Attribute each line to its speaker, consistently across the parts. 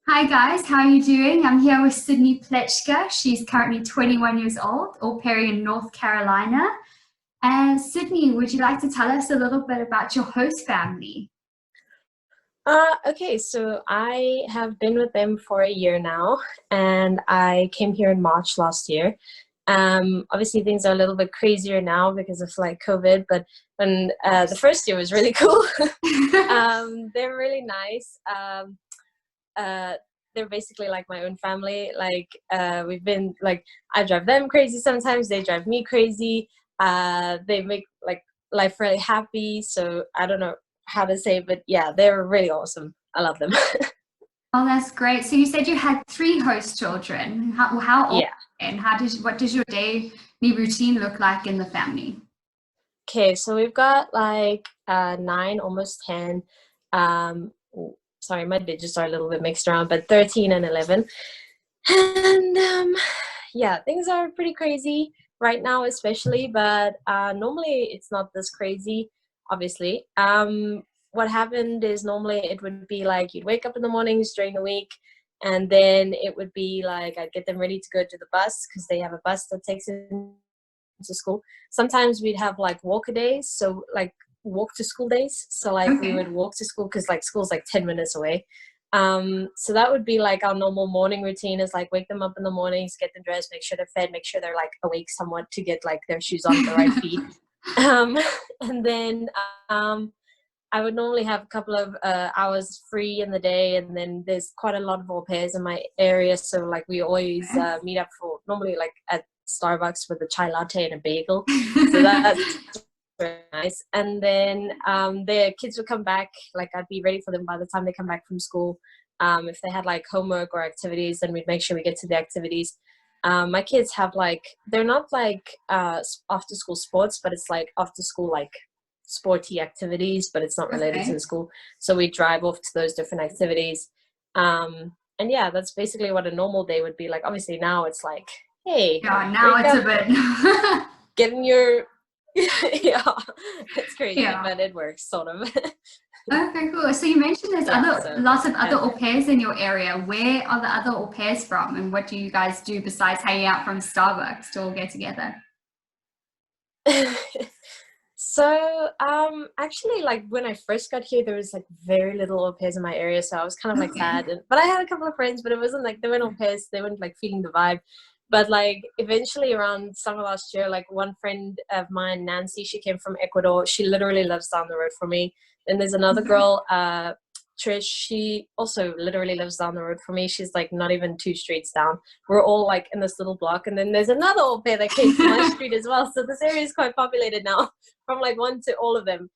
Speaker 1: Hi guys, how are you doing? I'm here with Sydney Pletschke. She's currently 21 years old, au pair in North Carolina. And Sydney, would you like to tell us a little bit about your host family?
Speaker 2: Okay, so I have been with them for a year now, and I came here in March last year. Obviously things are a little bit crazier now because of like COVID, but when the first year was really cool. They're really nice. Uh, they're basically like my own family. Like we've been like I drive them crazy sometimes, they drive me crazy. They make like life really happy. So I don't know how to say, but yeah, they're really awesome. I love them.
Speaker 1: Oh, that's great. So you said you had three host children. How old
Speaker 2: Yeah.
Speaker 1: and what does your daily routine look like in the family?
Speaker 2: Okay, so we've got like 9, almost 10. Sorry, my digits are a little bit mixed around, but 13 and 11. And yeah, things are pretty crazy right now, especially, but normally it's not this crazy, obviously. What happened is normally it would be like you'd wake up in the mornings during the week, and then it would be like I'd get them ready to go to the bus because they have a bus that takes them to school. Sometimes we'd have like walk a days, so like walk to school days. So like we
Speaker 1: Okay.
Speaker 2: would walk to school because like school's like 10 minutes away. So that would be like our normal morning routine is like wake them up in the mornings, get them dressed, make sure they're fed, make sure they're like awake somewhat to get like their shoes on the right feet. Um, and then I would normally have a couple of hours free in the day, and then there's quite a lot of au pairs in my area, so like we always meet up for normally like at Starbucks with a chai latte and a bagel. So that's very nice. And then the kids would come back, like I'd be ready for them by the time they come back from school. If they had like homework or activities, then we'd make sure we get to the activities. My kids have like they're not like after school sports, but it's like after school like sporty activities, but it's not related to
Speaker 1: Okay.
Speaker 2: the school. So we drive off to those different activities. And yeah, that's basically what a normal day would be like. Obviously now it's like, hey,
Speaker 1: Yeah, now
Speaker 2: wake
Speaker 1: it's a
Speaker 2: up,
Speaker 1: bit.
Speaker 2: get in your yeah, it's crazy,
Speaker 1: Yeah.
Speaker 2: but it works sort of.
Speaker 1: Okay, cool. So you mentioned there's
Speaker 2: Yeah,
Speaker 1: other
Speaker 2: so
Speaker 1: lots of other
Speaker 2: yeah.
Speaker 1: au pairs in your area. Where are the other au pairs from, and what do you guys do besides hanging out from Starbucks to all get together?
Speaker 2: So, actually, like when I first got here, there was like very little au pairs in my area, so I was kind of like
Speaker 1: Okay.
Speaker 2: sad. But I had a couple of friends, but it wasn't like they weren't au pairs; they weren't like feeling the vibe. But like eventually, around summer last year, like one friend of mine, Nancy, she came from Ecuador. She literally lives down the road from me. Then there's another girl, Trish. She also literally lives down the road from me. She's like not even 2 streets down. We're all like in this little block, and then there's another au pair that came to my street as well. So this area is quite populated now from like one to all of them.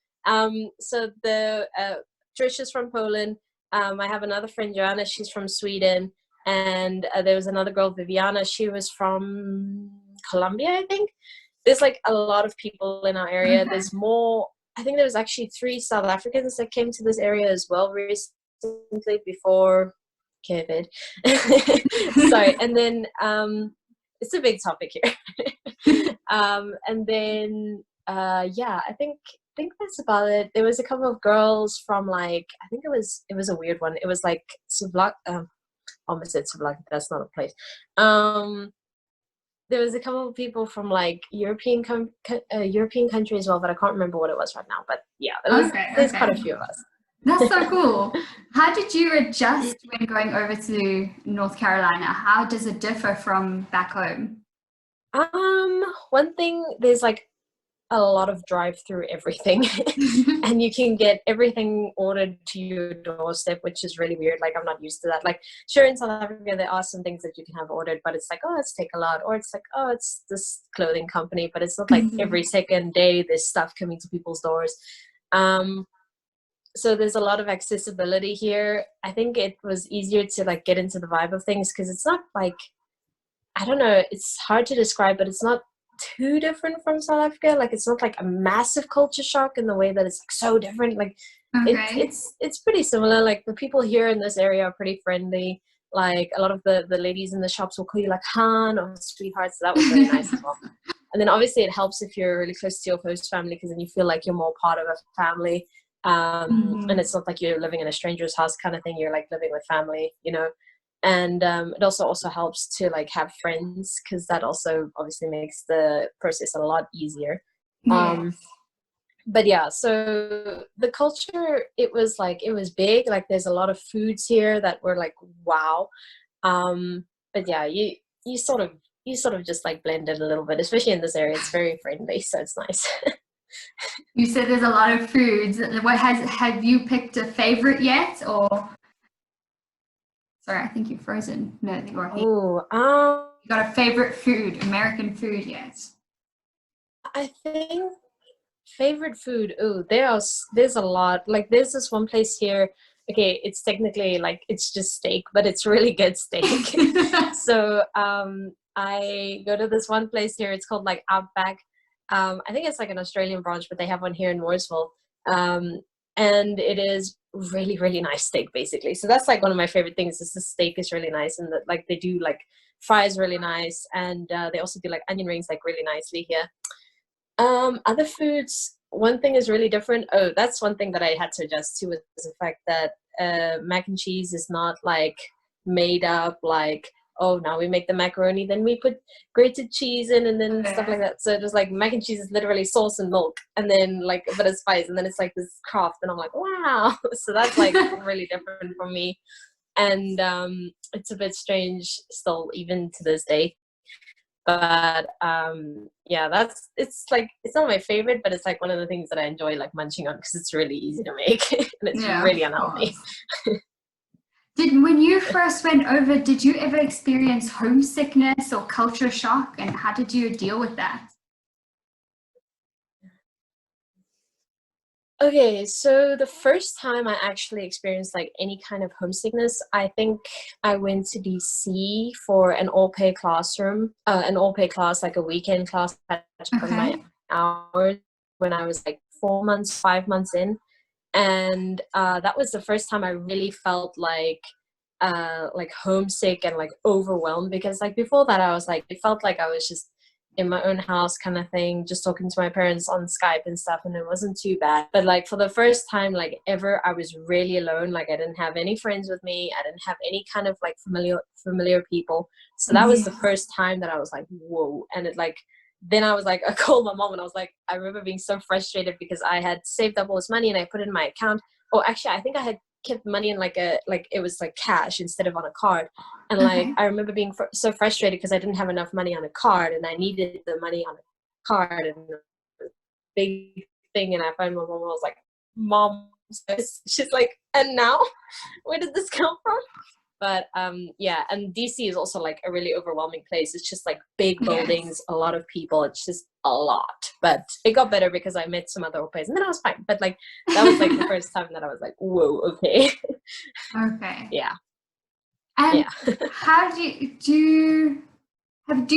Speaker 2: So the Trish is from Poland. I have another friend, Joanna. She's from Sweden, and there was another girl, Viviana. She was from Colombia, I think. There's like a lot of people in our area.
Speaker 1: Okay.
Speaker 2: There's more. I think there was actually 3 South Africans that came to this area as well recently before COVID. Sorry, and then it's a big topic here. And then yeah, I think that's about it. There was a couple of girls from like I think it was a weird one. It was like Savlak. Almost said Savlak. That's not a place. Um, there was a couple of people from like European country as well, but I can't remember what it was right now. But yeah,
Speaker 1: Okay.
Speaker 2: there's quite
Speaker 1: Okay.
Speaker 2: a few of us.
Speaker 1: That's so cool. How did you adjust when going over to North Carolina? How does it differ from back home?
Speaker 2: One thing, there's like a lot of drive through everything and you can get everything ordered to your doorstep, which is really weird. Like I'm not used to that. Like sure, in South Africa there are some things that you can have ordered, but it's like, oh, it's Take a Lot, or it's like, oh, it's this clothing company, but it's not like every second day there's stuff coming to people's doors. um so there's a lot of accessibility here. I think it was easier to like get into the vibe of things because it's not like, I don't know, it's hard to describe, but it's not too different from South Africa. Like it's not like a massive culture shock in the way that it's like so different. Like it's
Speaker 1: Okay.
Speaker 2: it's it's pretty similar. Like the people here in this area are pretty friendly. Like a lot of the ladies in the shops will call you like Han or sweetheart. So that was really nice as well. And then obviously it helps if you're really close to your host family because then you feel like you're more part of a family. And it's not like you're living in a stranger's house kind of thing. You're like living with family, you know. And it also helps to like have friends, because that also obviously makes the process a lot easier.
Speaker 1: Yes.
Speaker 2: But yeah, so the culture, it was big. Like there's a lot of foods here that were like wow. But yeah, you sort of just like blend in a little bit, especially in this area. It's very friendly, so it's nice.
Speaker 1: You said there's a lot of foods. Have you picked a favorite yet, or sorry, I think you're frozen. No, you're here.
Speaker 2: Oh,
Speaker 1: You got a favorite food, American food yet?
Speaker 2: I think favorite food. Oh, there's a lot. Like there's this one place here. Okay, it's technically like it's just steak, but it's really good steak. So I go to this one place here. It's called like Outback. I think it's like an Australian branch, but they have one here in Mooresville. And it is really, really nice steak, basically. So that's like one of my favorite things is the steak is really nice, and like they do like fries really nice, and they also do like onion rings like really nicely here. Other foods, one thing is really different. Oh, that's one thing that I had to adjust to, is the fact that mac and cheese is not like made up like, oh, now we make the macaroni, then we put grated cheese in, and then stuff like that. So just like mac and cheese is literally sauce and milk, and then like a bit of spice, and then it's like this craft, and I'm like, wow. So that's like really different from me, and it's a bit strange still, even to this day. But yeah, it's not my favorite, but it's like one of the things that I enjoy like munching on, because it's really easy to make and it's really unhealthy.
Speaker 1: When you first went over, did you ever experience homesickness or culture shock, and how did you deal with that?
Speaker 2: Okay, so the first time I actually experienced like any kind of homesickness, I think I went to DC for an all-pay classroom, an all-pay class, like a weekend class. I had to put my hours when I was like 5 months in, and that was the first time I really felt like homesick and like overwhelmed, because like before that I was like, it felt like I was just in my own house kind of thing, just talking to my parents on Skype and stuff, and it wasn't too bad. But like for the first time like ever, I was really alone. Like I didn't have any friends with me, I didn't have any kind of like familiar people. So that was the first time that I was like, whoa. And it like, then I was like, I called my mom, and I was like, I remember being so frustrated because I had saved up all this money and I put it in my account. Oh, actually, I think I had kept money in like it was like cash instead of on a card. And like I remember being so frustrated because I didn't have enough money on a card, and I needed the money on a card, and big thing. And I found my mom, I was like, Mom, she's like, and now where did this come from? But yeah, and DC is also like a really overwhelming place. It's just like big buildings, a lot of people. It's just a lot. But it got better because I met some other places, and then I was fine. But like that was like the first time that I was like, whoa, okay.
Speaker 1: Okay.
Speaker 2: Yeah.
Speaker 1: And how do you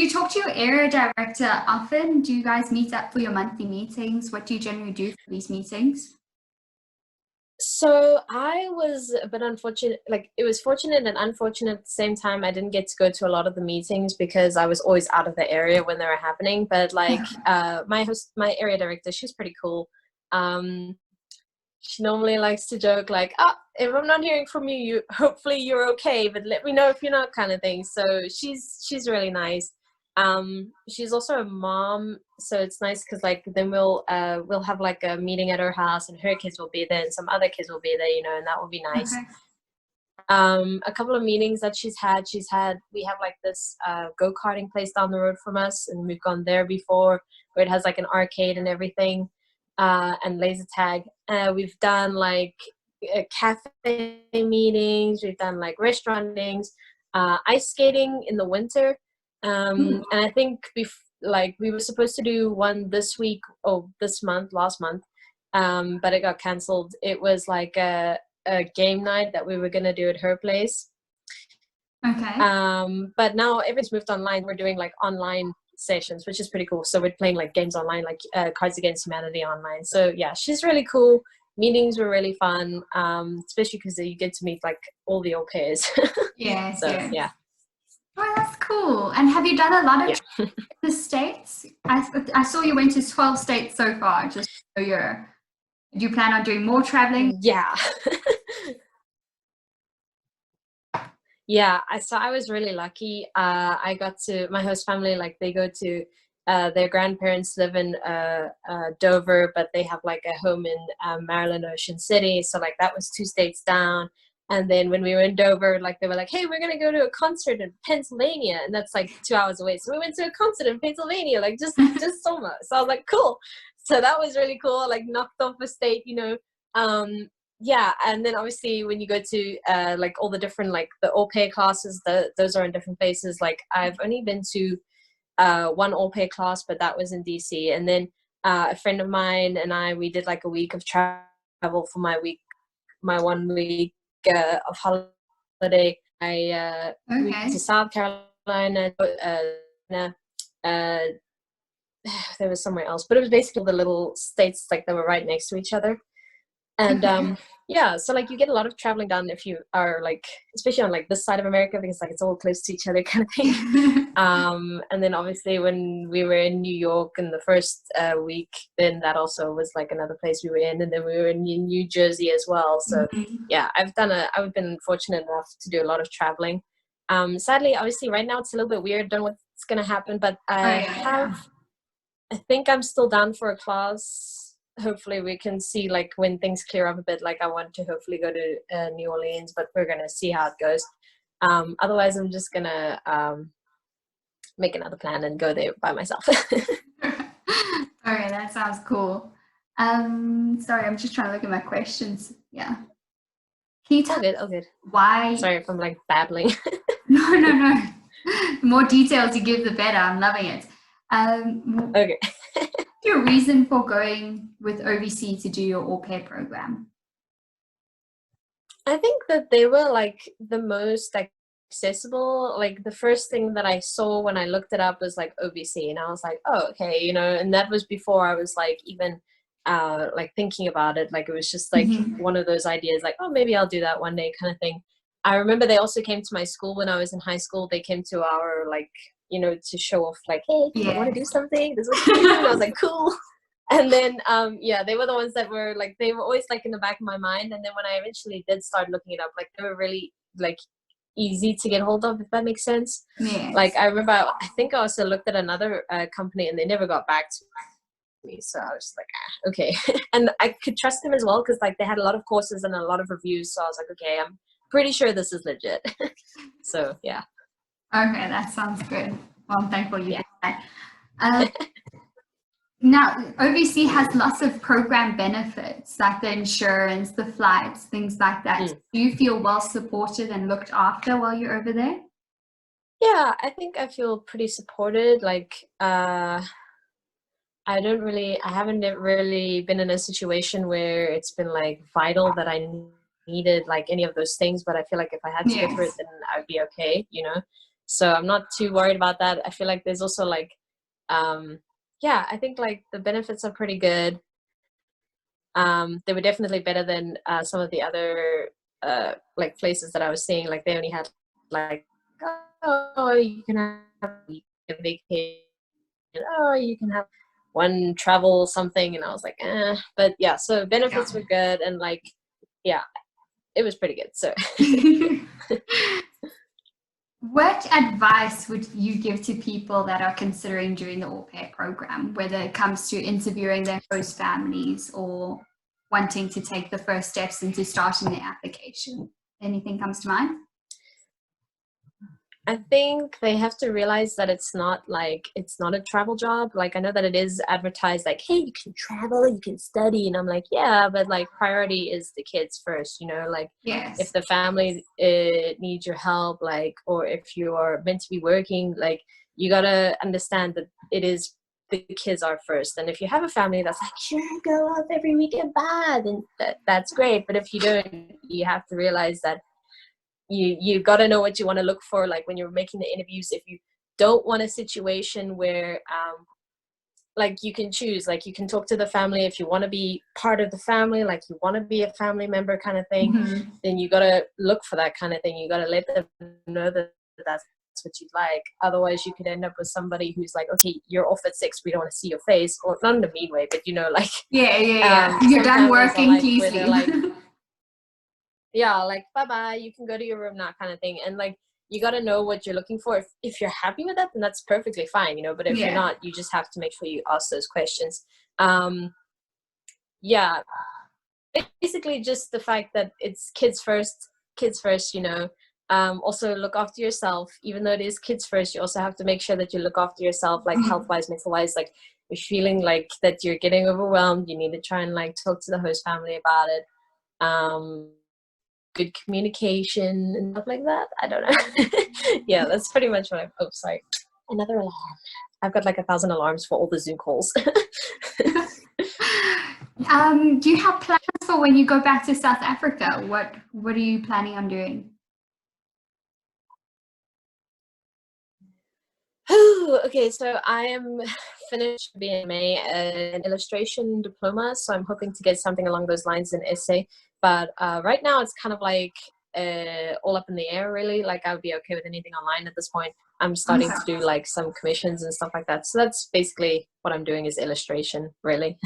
Speaker 1: talk to your area director often? Do you guys meet up for your monthly meetings? What do you generally do for these meetings?
Speaker 2: So I was a bit unfortunate, like it was fortunate and unfortunate at the same time. I didn't get to go to a lot of the meetings because I was always out of the area when they were happening. But like my area director, she's pretty cool. She normally likes to joke like, if I'm not hearing from you, hopefully you're okay, but let me know if you're not, kind of thing. So she's really nice. She's also a mom, so it's nice because like then we'll have like a meeting at her house, and her kids will be there and some other kids will be there, you know, and that will be nice. A couple of meetings that she's had, we have like this go-karting place down the road from us, and we've gone there before, where it has like an arcade and everything, and laser tag. We've done like cafe meetings, we've done like restaurant meetings, ice skating in the winter. And I think we were supposed to do one this last month, but it got cancelled. It was like a game night that we were gonna do at her place.
Speaker 1: Okay.
Speaker 2: But now everything's moved online. We're doing like online sessions, which is pretty cool. So we're playing like games online, like Cards Against Humanity online. So yeah, she's really cool. Meetings were really fun, especially because you get to meet like all the au pairs.
Speaker 1: Yes.
Speaker 2: So,
Speaker 1: yes.
Speaker 2: yeah.
Speaker 1: Oh, that's cool. And have you done a lot of the states? I saw you went to 12 states so far, just so you're Do you plan on doing more traveling?
Speaker 2: Yeah. Yeah, I was really lucky. I got to my host family, like they go to their grandparents live in Dover, but they have like a home in Maryland, Ocean City. So like that was 2 states down. And then when we were in Dover, like they were like, "Hey, we're gonna go to a concert in Pennsylvania," and that's like 2 hours away. So we went to a concert in Pennsylvania, like just almost. So I was like, "Cool." So that was really cool. Like knocked off a state, you know. Yeah, and then obviously when you go to like all the different like the au pair classes, those are in different places. Like I've only been to one au pair class, but that was in DC. And then a friend of mine and we did like a week of travel for my 1 week of holiday. We went to
Speaker 1: Okay.
Speaker 2: South Carolina. Uh, there was somewhere else, but it was basically the little states like that were right next to each other. And
Speaker 1: Okay.
Speaker 2: yeah, so like you get a lot of traveling done if you are like, especially on like this side of America, because like it's all close to each other kind of thing. And then obviously when we were in New York in the first week, then that also was like another place we were in, and then we were in New Jersey as well. So
Speaker 1: Mhm.
Speaker 2: yeah, I've been fortunate enough to do a lot of traveling. Sadly, obviously right now it's a little bit weird, don't know what's gonna happen, but
Speaker 1: Oh yeah,
Speaker 2: I think I'm still down for a class. Hopefully we can see like when things clear up a bit. Like I want to hopefully go to New Orleans, but we're gonna see how it goes. Otherwise I'm just gonna make another plan and go there by myself.
Speaker 1: yeah. Okay, that sounds cool. Sorry, I'm just trying to look at my questions. Yeah. Can you tell
Speaker 2: All
Speaker 1: us
Speaker 2: good, all good.
Speaker 1: why?
Speaker 2: Sorry if I'm like babbling.
Speaker 1: No, no, no. The more details you give, the better. I'm loving it. What's
Speaker 2: Okay.
Speaker 1: your reason for going with OVC to do your au pair program?
Speaker 2: I think that they were like the most accessible. Like the first thing that I saw when I looked it up was like OVC, and I was like, oh, okay, you know. And that was before I was like even like thinking about it. Like it was just like
Speaker 1: Mhm.
Speaker 2: one of those ideas, like, oh, maybe I'll do that one day, kind of thing. I remember they also came to my school when I was in high school. They came to our like, you know, to show off, like, hey, if you want to do
Speaker 1: Yes.
Speaker 2: something, this is what you can do. And I was like, cool. And then yeah, they were the ones that were like, they were always like in the back of my mind. And then when I eventually did start looking it up, like they were really like easy to get hold of, if that makes sense. Like
Speaker 1: Yes.
Speaker 2: I remember I think I also looked at another company and they never got back to me, so I was like, ah, okay. And I could trust them as well because like they had a lot of courses and a lot of reviews, so I was like, okay, I'm pretty sure this is legit. So yeah.
Speaker 1: Okay, that sounds good. Well, I'm thankful you
Speaker 2: Yeah.
Speaker 1: did that. Um, Now, OVC has lots of program benefits like the insurance, the flights, things like that.
Speaker 2: Mm.
Speaker 1: Do you feel well supported and looked after while you're over there?
Speaker 2: Yeah, I think I feel pretty supported. Like I haven't really been in a situation where it's been like vital that I needed like any of those things, but I feel like if I had to go through it,
Speaker 1: Yes.
Speaker 2: then I'd be okay, you know? So I'm not too worried about that. I feel like there's also like, um, yeah, I think like the benefits are pretty good. They were definitely better than some of the other like places that I was seeing. Like they only had like, oh, you can have a vacation, oh, you can have one travel something, and I was like, eh. But yeah, so
Speaker 1: Yeah.
Speaker 2: benefits were good, and like, yeah, it was pretty good. So
Speaker 1: What advice would you give to people that are considering doing the au pair program, whether it comes to interviewing their host families or wanting to take the first steps into starting their application? Anything comes to mind?
Speaker 2: I think they have to realize that it's not a travel job. Like I know that it is advertised like, hey, you can travel, you can study, and I'm like, yeah, but like priority is the kids first, you know, like if
Speaker 1: Yes.
Speaker 2: the family needs your help, like, or if you are meant to be working, like you gotta understand that it is the kids are first. And if you have a family that's like, sure, go out every weekend, bad, then that's great. But if you don't, you have to realize that you got to know what you want to look for, like when you're making the interviews. If you don't want a situation where like you can choose, like you can talk to the family if you want to be part of the family, like you want to be a family member kind of thing,
Speaker 1: Mhm.
Speaker 2: then you got to look for that kind of thing. You got to let them know that that's that's what you'd like. Otherwise, you could end up with somebody who's like, okay, you're off at 6, we don't want to see your face, or not in a mean way, but you know, like
Speaker 1: You're done
Speaker 2: some families are
Speaker 1: working,
Speaker 2: like,
Speaker 1: please
Speaker 2: where they're
Speaker 1: leave.
Speaker 2: like, yeah, like bye bye, you can go to your room now, kind of thing. And like, you got to know what you're looking for. If you're happy with that, then that's perfectly fine, you know. But if you're not, you just have to make sure you ask those questions. Yeah, basically just the fact that it's kids first, you know. Also look after yourself. Even though it is kids first, you also have to make sure that you look after yourself, like health wise, mental wise. Like, you're feeling like that you're getting overwhelmed, you need to try and like talk to the host family about it. Good communication and stuff like that. I don't know. Yeah, that's pretty much what oh, sorry, another alarm. I've got like 1,000 alarms for all the Zoom calls.
Speaker 1: Do you have plans for when you go back to South Africa? What are you planning on doing?
Speaker 2: Okay, so I am finished BMA, an illustration diploma, so I'm hoping to get something along those lines in essay. But right now it's kind of like all up in the air, really. Like, I would be okay with anything online at this point. I'm starting to do like some commissions and stuff like that. So that's basically what I'm doing, is illustration, really.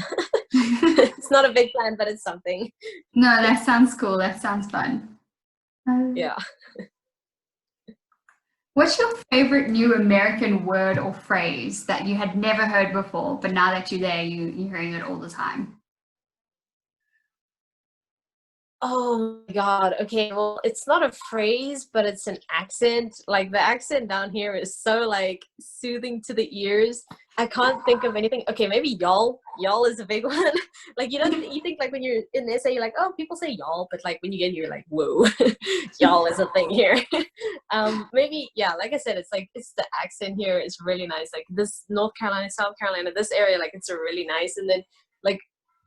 Speaker 2: It's not a big plan, but it's something.
Speaker 1: No, that sounds cool. That sounds fun.
Speaker 2: Yeah.
Speaker 1: What's your favorite new American word or phrase that you had never heard before, but now that you're there, you're hearing it all the time?
Speaker 2: Oh my God. Okay. Well, it's not a phrase, but it's an accent. Like, the accent down here is so like soothing to the ears. I can't think of anything. Okay, maybe y'all. Y'all is a big one. Like, you think like when you're in the essay, you're like, oh, people say y'all, but like when you get here, you're like, whoa, y'all is a thing here. Maybe, yeah, like I said, it's like, it's the accent here is really nice. Like, this North Carolina, South Carolina, this area, like, it's a really nice. And then like,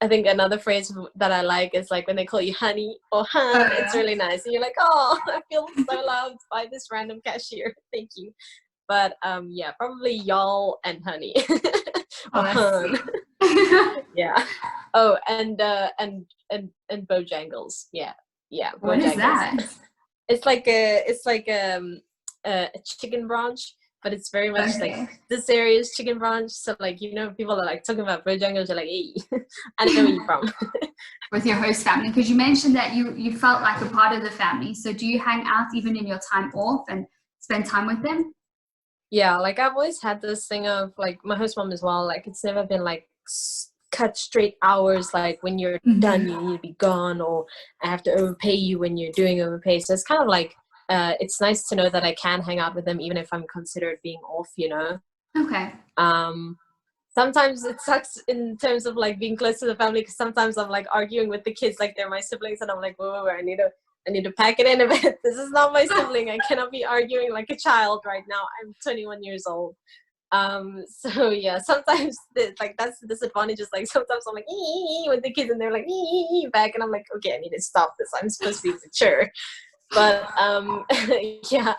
Speaker 2: I think another phrase that I like is like when they call you honey or hun.
Speaker 1: Oh,
Speaker 2: It's really nice, and you're like, oh, I feel so loved by this random cashier. Thank you. But yeah, probably y'all and honey or hun. Yeah. Oh, and Bojangles. Yeah, yeah.
Speaker 1: What
Speaker 2: Bojangles.
Speaker 1: is that?
Speaker 2: It's like a chicken branch, but it's very much like, this area is chicken branch. So like, you know, people are like talking about Bojangles, you're like, hey, I don't know where you're from.
Speaker 1: With your host family, because you mentioned that you felt like a part of the family. So do you hang out even in your time off and spend time with them?
Speaker 2: Yeah, like, I've always had this thing of like, my host mom as well, like, it's never been like cut straight hours, like when you're done you need to be gone, or I have to overpay you when you're doing overpay. So it's kind of like, it's nice to know that I can hang out with them even if I'm considered being off, you know.
Speaker 1: Okay.
Speaker 2: Sometimes it sucks in terms of like being close to the family, because sometimes I'm like arguing with the kids like they're my siblings, and I'm like, whoa, I need to pack it in a bit. This is not my sibling. I cannot be arguing like a child right now. I'm 21 years old. So yeah, sometimes like, that's the disadvantage, is like, sometimes I'm like with the kids and they're like back, and I'm like, okay, I need to stop this. I'm supposed to be mature. But yeah,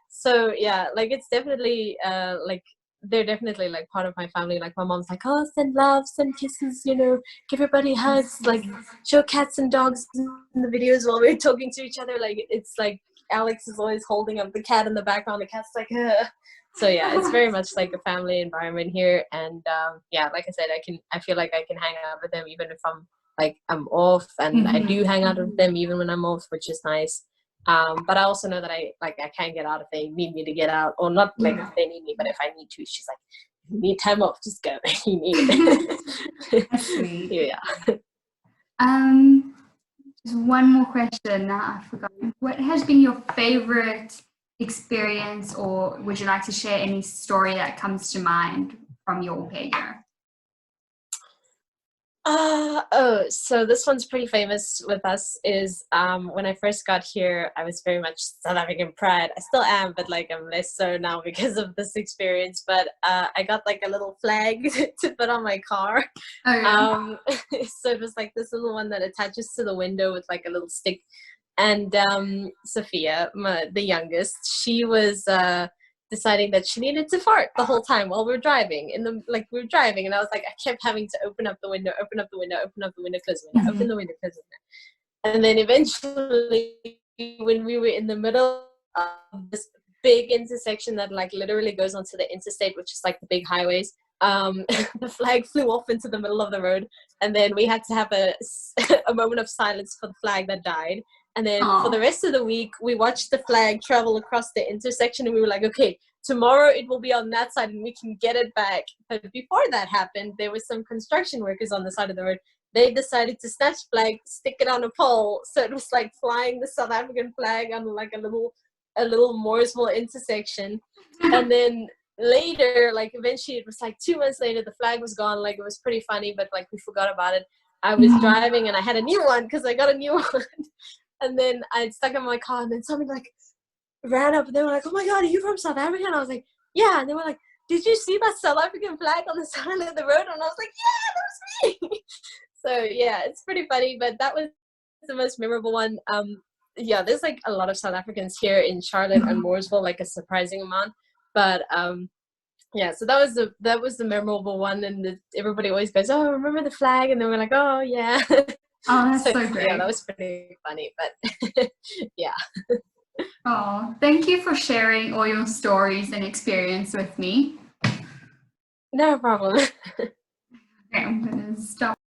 Speaker 2: so yeah, like, it's definitely like, they're definitely like part of my family. Like, my mom's like, oh, send love, send kisses, you know, give everybody hugs, like, show cats and dogs in the videos while we're talking to each other. Like, it's like, Alex is always holding up the cat in the background, the cat's like, ugh. So yeah, it's very much like a family environment here. And yeah, like I said, I feel like I can hang out with them even if I'm off, and I do hang out with them even when I'm off, which is nice. But I also know that I can't get out if they need me to get out, or not like if they need me, but if I need to. She's like, you need time off, just go. You need it.
Speaker 1: That's sweet.
Speaker 2: Yeah.
Speaker 1: Just one more question. Now I've forgotten. What has been your favorite experience, or would you like to share any story that comes to mind from your au pair year?
Speaker 2: So this one's pretty famous with us. Is when I first got here, I was very much South African pride. I still am, but like, I'm less so now because of this experience. But I got like a little flag to put on my car.
Speaker 1: Oh, yeah.
Speaker 2: So it was like this little one that attaches to the window with like a little stick. And Sophia, the youngest, she was deciding that she needed to fart the whole time while we were driving. We were driving, and I was like, I kept having to open up the window, close the window, open the window, close the window. And then eventually, when we were in the middle of this big intersection that like literally goes onto the interstate, which is like the big highways. The flag flew off into the middle of the road, and then we had to have a moment of silence for the flag that died. And then for the rest of the week, we watched the flag travel across the intersection, and we were like, okay, tomorrow it will be on that side and we can get it back. But before that happened, there was some construction workers on the side of the road. They decided to snatch flag, stick it on a pole, so it was like flying the South African flag on like a little Mooresville intersection. And then later, like eventually it was like 2 months later, the flag was gone. Like it was pretty funny, but like we forgot about it. I was driving and I had a new one because I got a new one. And then I stuck it in my car, and then somebody like ran up and they were like, oh my God, are you from South Africa? And I was like, yeah. And they were like, did you see that South African flag on the side of the road? And I was like, yeah, that was me. So yeah, it's pretty funny, but that was the most memorable one. Yeah, there's like a lot of South Africans here in Charlotte and Mooresville, like a surprising amount. But yeah, so that was the memorable one, and everybody always goes, oh, remember the flag? And then we're like, oh yeah.
Speaker 1: Oh, that's so great.
Speaker 2: Yeah, that was pretty funny, but yeah.
Speaker 1: Oh, thank you for sharing all your stories and experience with me.
Speaker 2: No problem.
Speaker 1: Okay, I'm gonna stop.